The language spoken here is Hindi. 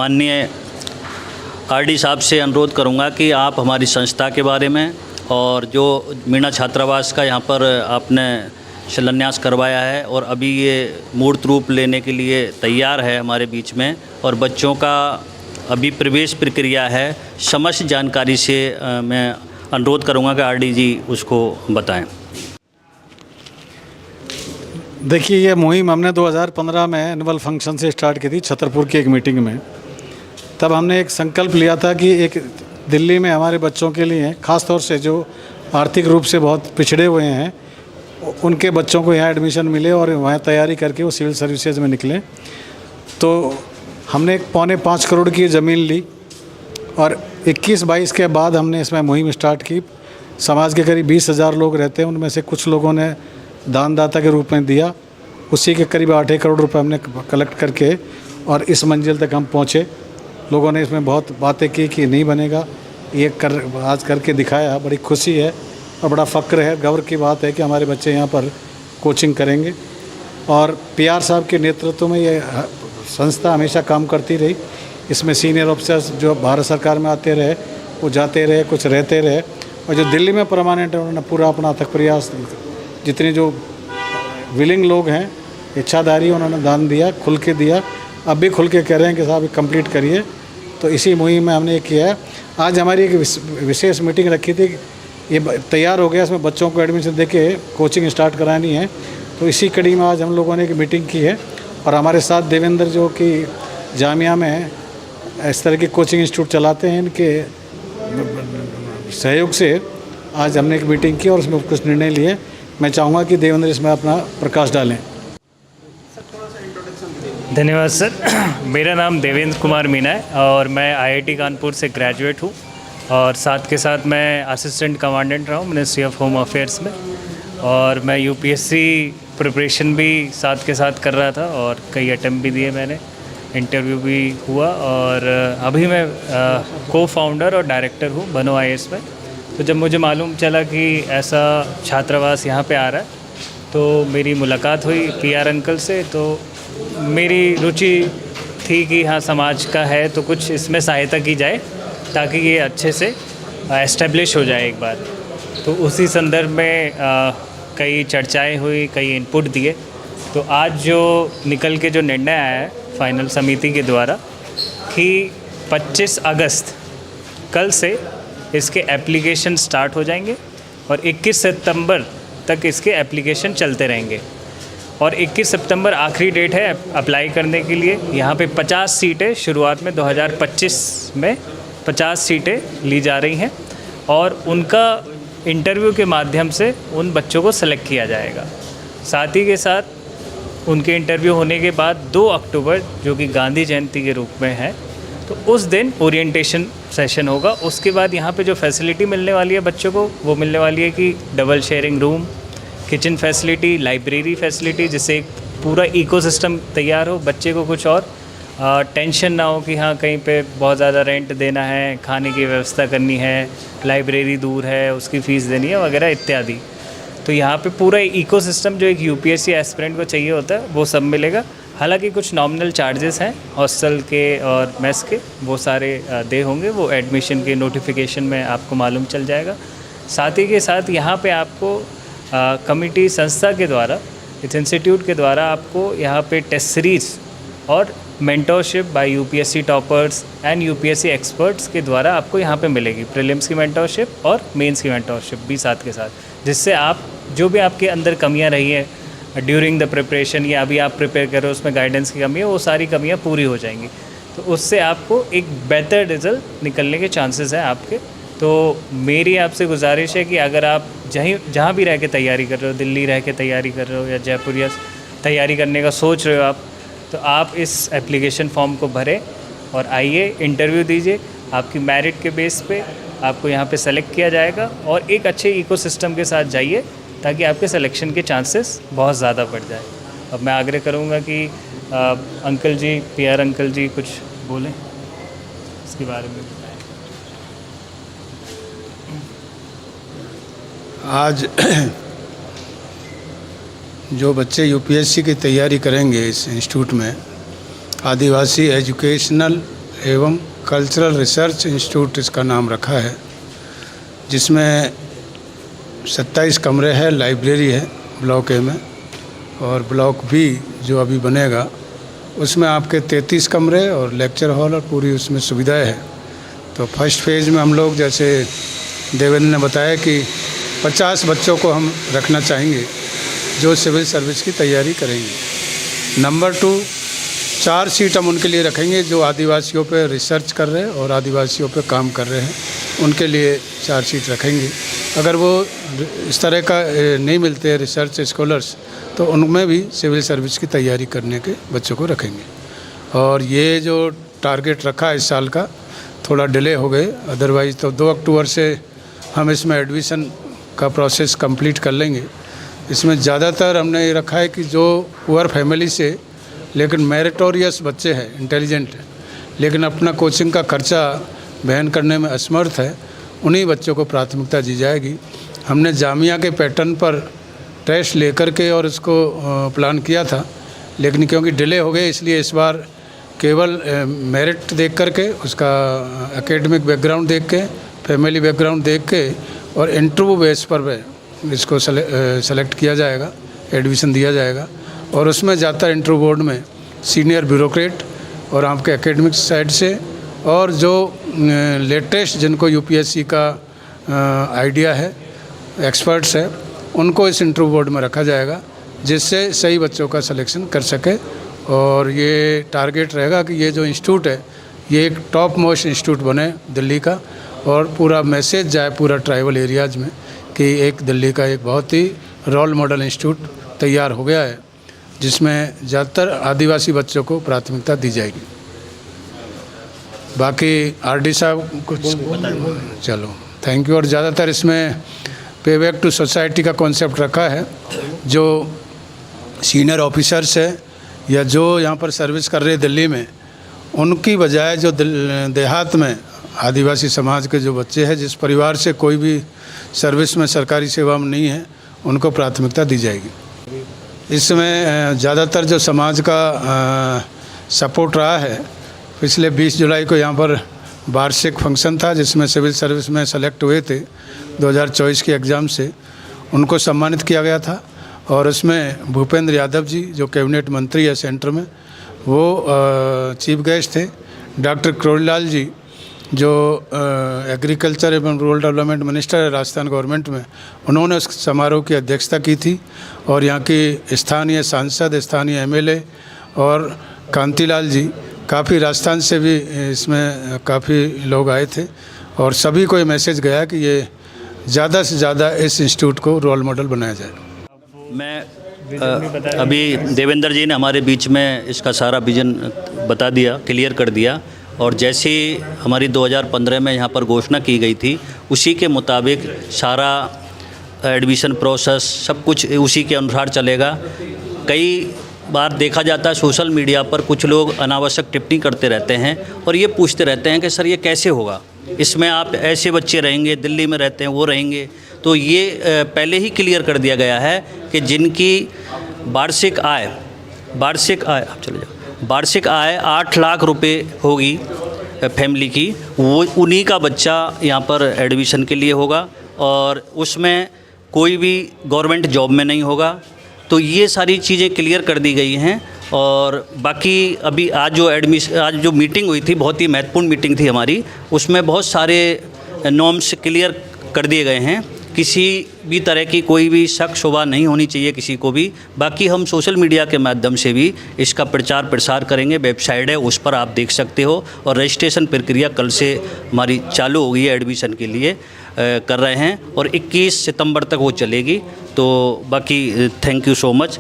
माननीय आरडी साहब से अनुरोध करूंगा कि आप हमारी संस्था के बारे में और जो मीणा छात्रावास का यहाँ पर आपने शिलान्यास करवाया है और अभी ये मूर्त रूप लेने के लिए तैयार है हमारे बीच में, और बच्चों का अभी प्रवेश प्रक्रिया है, समस्त जानकारी से मैं अनुरोध करूंगा कि आरडी जी उसको बताएं। देखिए, ये मुहिम हमने 2015 में एनुअल फंक्शन से स्टार्ट की थी छतरपुर की एक मीटिंग में। तब हमने एक संकल्प लिया था कि एक दिल्ली में हमारे बच्चों के लिए, ख़ास तौर से जो आर्थिक रूप से बहुत पिछड़े हुए हैं, उनके बच्चों को यहाँ एडमिशन मिले और वहाँ तैयारी करके वो सिविल सर्विसेज में निकलें। तो हमने 4.25 करोड़ की ज़मीन ली और 21-22 के बाद हमने इसमें मुहिम स्टार्ट की। समाज के करीब 20,000 लोग रहते हैं, उनमें से कुछ लोगों ने दानदाता के रूप में दिया। उसी के करीब 8 करोड़ रुपए हमने कलेक्ट करके और इस मंजिल तक हम पहुँचे। लोगों ने इसमें बहुत बातें की कि नहीं बनेगा, ये आज करके दिखाया। बड़ी खुशी है और बड़ा फ़क्र है, गर्व की बात है कि हमारे बच्चे यहाँ पर कोचिंग करेंगे। और पीआर साहब के नेतृत्व में ये संस्था हमेशा काम करती रही। इसमें सीनियर ऑफिसर्स जो भारत सरकार में आते रहे, वो जाते रहे, कुछ रहते रहे, और जो दिल्ली में परमानेंट है उन्होंने पूरा अपना अथक प्रयास, जितने जो विलिंग लोग हैं, इच्छाधारी, उन्होंने दान दिया, खुल के दिया। अब भी खुल के कह रहे हैं कि साहब कंप्लीट करिए। तो इसी मुहिम में हमने ये किया है। आज हमारी एक विशेष मीटिंग रखी थी, ये तैयार हो गया, इसमें बच्चों को एडमिशन देके कोचिंग स्टार्ट करानी है। तो इसी कड़ी में आज हम लोगों ने एक मीटिंग की है और हमारे साथ देवेंद्र जो कि जामिया में इस तरह के कोचिंग इंस्टीट्यूट चलाते हैं, इनके सहयोग से आज हमने एक मीटिंग की और उसमें कुछ निर्णय लिए। मैं चाहूँगा कि देवेंद्र इसमें अपना प्रकाश डालें। धन्यवाद सर। मेरा नाम देवेंद्र कुमार मीना है और मैं आईआईटी कानपुर से ग्रेजुएट हूँ और साथ के साथ मैं असिस्टेंट कमांडेंट रहा हूँ मिनिस्ट्री ऑफ होम अफेयर्स में, और मैं यूपीएससी प्रिपरेशन भी साथ के साथ कर रहा था और कई अटेम्प्ट भी दिए मैंने, इंटरव्यू भी हुआ, और अभी मैं को फाउंडर और डायरेक्टर हूँ बनो आईएएस में। तो जब मुझे मालूम चला कि ऐसा छात्रावास यहाँ पे आ रहा है तो मेरी मुलाकात हुई पीआर अंकल से। तो मेरी रुचि थी कि हाँ, समाज का है तो कुछ इसमें सहायता की जाए ताकि ये अच्छे से एस्टेब्लिश हो जाए एक बार। तो उसी संदर्भ में कई चर्चाएं हुई, कई इनपुट दिए। तो आज जो निकल के जो निर्णय आया है फाइनल समिति के द्वारा कि 25 अगस्त कल से इसके एप्लीकेशन स्टार्ट हो जाएंगे और 21 सितंबर तक इसके एप्लीकेशन चलते रहेंगे, और 21 सितंबर आखिरी डेट है अप्लाई करने के लिए। यहाँ पे 50 सीटें शुरुआत में 2025 में 50 सीटें ली जा रही हैं और उनका इंटरव्यू के माध्यम से उन बच्चों को सेलेक्ट किया जाएगा। साथ ही के साथ उनके इंटरव्यू होने के बाद 2 अक्टूबर जो कि गांधी जयंती के रूप में है, तो उस दिन ओरिएंटेशन सेशन होगा। उसके बाद यहाँ पे जो फैसिलिटी मिलने वाली है बच्चों को, वो मिलने वाली है कि double sharing room, kitchen facility, library facility, जिससे एक पूरा इकोसिस्टम तैयार हो। बच्चे को कुछ और टेंशन ना हो कि हाँ कहीं पे बहुत ज़्यादा रेंट देना है, खाने की व्यवस्था करनी है, लाइब्रेरी दूर है, उसकी फ़ीस देनी है वगैरह इत्यादि। तो यहाँ पे पूरा इकोसिस्टम जो एक यूपीएससी एस्पिरेंट को चाहिए होता है वो सब मिलेगा। हालांकि कुछ नॉमिनल चार्जेस हैं हॉस्टल के और मेस के, वो सारे दे होंगे, वो एडमिशन के नोटिफिकेशन में आपको मालूम चल जाएगा। साथ ही के साथ यहाँ पे आपको कमिटी संस्था के द्वारा, इस इंस्टीट्यूट के द्वारा आपको यहाँ पे टेस्ट सीरीज़ और mentorship bye UPSC toppers and UPSC experts के द्वारा आपको यहाँ पे मिलेगी। प्रीलिम्स की मेंटोरशिप और मेंस की मेंटोरशिप भी साथ के साथ, जिससे आप जो भी आपके अंदर कमियाँ रही हैं ड्यूरिंग द प्रिपरेशन या अभी आप प्रिपेयर कर रहे हो उसमें गाइडेंस की कमी है, वो सारी कमियाँ पूरी हो जाएंगी। तो उससे आपको एक बेहतर रिज़ल्ट निकलने के चांसेस हैं आपके। तो मेरी आपसे गुजारिश है कि अगर आप जहाँ भी रह के तैयारी कर रहे हो, दिल्ली रह के तैयारी कर रहे हो या जयपुर या तैयारी करने का सोच रहे हो आप, तो आप इस एप्लीकेशन फॉर्म को भरें और आइए, इंटरव्यू दीजिए। आपकी मेरिट के बेस पे आपको यहाँ पे सेलेक्ट किया जाएगा और एक अच्छे इकोसिस्टम के साथ जाइए ताकि आपके सिलेक्शन के चांसेस बहुत ज़्यादा बढ़ जाए। अब मैं आग्रह करूँगा कि अंकल जी, पीआर अंकल जी कुछ बोलें इसके बारे में। आज जो बच्चे यूपीएससी की तैयारी करेंगे इस इंस्टीट्यूट में, आदिवासी एजुकेशनल एवं कल्चरल रिसर्च इंस्टीट्यूट इसका नाम रखा है, जिसमें 27 कमरे हैं, लाइब्रेरी है ब्लॉक ए में, और ब्लॉक बी जो अभी बनेगा उसमें आपके 33 कमरे और लेक्चर हॉल और पूरी उसमें सुविधाएं हैं। तो फर्स्ट फेज़ में हम लोग, जैसे देवेंद्र ने बताया कि 50 बच्चों को हम रखना चाहेंगे जो सिविल सर्विस की तैयारी करेंगे। नंबर 2, 4 सीट हम उनके लिए रखेंगे जो आदिवासियों पे रिसर्च कर रहे हैं और आदिवासियों पे काम कर रहे हैं, उनके लिए 4 सीट रखेंगे। अगर वो इस तरह का नहीं मिलते रिसर्च स्कॉलर्स, तो उनमें भी सिविल सर्विस की तैयारी करने के बच्चों को रखेंगे। और ये जो टारगेट रखा है इस साल का, थोड़ा डिले हो गए, अदरवाइज़ तो 2 अक्टूबर से हम इसमें एडमिशन का प्रोसेस कंप्लीट कर लेंगे। इसमें ज़्यादातर हमने ये रखा है कि जो पुअर फैमिली से लेकिन मेरिटोरियस बच्चे हैं, इंटेलिजेंट हैं, लेकिन अपना कोचिंग का खर्चा वहन करने में असमर्थ है, उन्हीं बच्चों को प्राथमिकता दी जाएगी। हमने जामिया के पैटर्न पर टेस्ट लेकर के और इसको प्लान किया था, लेकिन क्योंकि डिले हो गए इसलिए इस बार केवल मेरिट देख करके, उसका एकेडमिक बैकग्राउंड देख के, फैमिली बैकग्राउंड देख के और इंटरव्यू बेस पर इसको सेलेक्ट किया जाएगा, एडमिशन दिया जाएगा। और उसमें ज़्यादातर इंटरव्यू बोर्ड में सीनियर ब्यूरोक्रेट और आपके एकेडमिक साइड से, और जो लेटेस्ट जिनको यूपीएससी का आइडिया है, एक्सपर्ट्स है, उनको इस इंटरव्यू बोर्ड में रखा जाएगा, जिससे सही बच्चों का सिलेक्शन कर सके। और ये टारगेट रहेगा कि ये जो इंस्टीट्यूट है ये एक टॉप मोस्ट इंस्टीट्यूट बने दिल्ली का, और पूरा मैसेज जाए पूरा ट्राइबल एरियाज़ में कि एक दिल्ली का एक बहुत ही रोल मॉडल इंस्टीट्यूट तैयार हो गया है, जिसमें ज़्यादातर आदिवासी बच्चों को प्राथमिकता दी जाएगी। बाकी आरडी साहब कुछ चलो थैंक यू। और ज़्यादातर इसमें पे बैक टू सोसाइटी का कॉन्सेप्ट रखा है। जो सीनियर ऑफिसर्स है या जो यहाँ पर सर्विस कर रहे हैं दिल्ली में, उनकी बजाय जो देहात में आदिवासी समाज के जो बच्चे हैं, जिस परिवार से कोई भी सर्विस में सरकारी सेवा में नहीं है, उनको प्राथमिकता दी जाएगी। इसमें ज़्यादातर जो समाज का सपोर्ट रहा है, पिछले 20 जुलाई को यहाँ पर वार्षिक फंक्शन था जिसमें सिविल सर्विस में सेलेक्ट हुए थे 2024 के एग्ज़ाम से, उनको सम्मानित किया गया था। और उसमें भूपेंद्र यादव जी जो कैबिनेट मंत्री है सेंटर में, वो चीफ गेस्ट थे। डॉक्टर क्रोड़ीलाल जी जो एग्रीकल्चर एवं रूरल डेवलपमेंट मिनिस्टर है राजस्थान गवर्नमेंट में, उन्होंने उस समारोह की अध्यक्षता की थी। और यहाँ की स्थानीय सांसद, स्थानीय एमएलए और कांतिलाल जी, काफ़ी राजस्थान से भी इसमें काफ़ी लोग आए थे। और सभी को ये मैसेज गया कि ये ज़्यादा से ज़्यादा इस इंस्टीट्यूट को रोल मॉडल बनाया जाए। मैं अभी देवेंद्र जी ने हमारे बीच में इसका सारा विजन बता दिया, क्लियर कर दिया। और जैसे हमारी 2015 में यहाँ पर घोषणा की गई थी, उसी के मुताबिक सारा एडमिशन प्रोसेस सब कुछ उसी के अनुसार चलेगा। कई बार देखा जाता है सोशल मीडिया पर कुछ लोग अनावश्यक टिप्पणी करते रहते हैं और ये पूछते रहते हैं कि सर ये कैसे होगा, इसमें आप ऐसे बच्चे रहेंगे, दिल्ली में रहते हैं वो रहेंगे। तो ये पहले ही क्लियर कर दिया गया है कि जिनकी वार्षिक आय आप चले जाओ, वार्षिक आय 8 लाख रुपए होगी फैमिली की, वो उन्हीं का बच्चा यहाँ पर एडमिशन के लिए होगा और उसमें कोई भी गवर्नमेंट जॉब में नहीं होगा। तो ये सारी चीज़ें क्लियर कर दी गई हैं। और बाकी अभी आज जो मीटिंग हुई थी, बहुत ही महत्वपूर्ण मीटिंग थी हमारी, उसमें बहुत सारे नॉर्म्स क्लियर कर दिए गए हैं। किसी भी तरह की कोई भी शक शुबा नहीं होनी चाहिए किसी को भी। बाकी हम सोशल मीडिया के माध्यम से भी इसका प्रचार प्रसार करेंगे। वेबसाइट है, उस पर आप देख सकते हो। और रजिस्ट्रेशन प्रक्रिया कल से हमारी चालू हो गई है, एडमिशन के लिए कर रहे हैं और 21 सितंबर तक वो चलेगी। तो बाकी थैंक यू सो मच।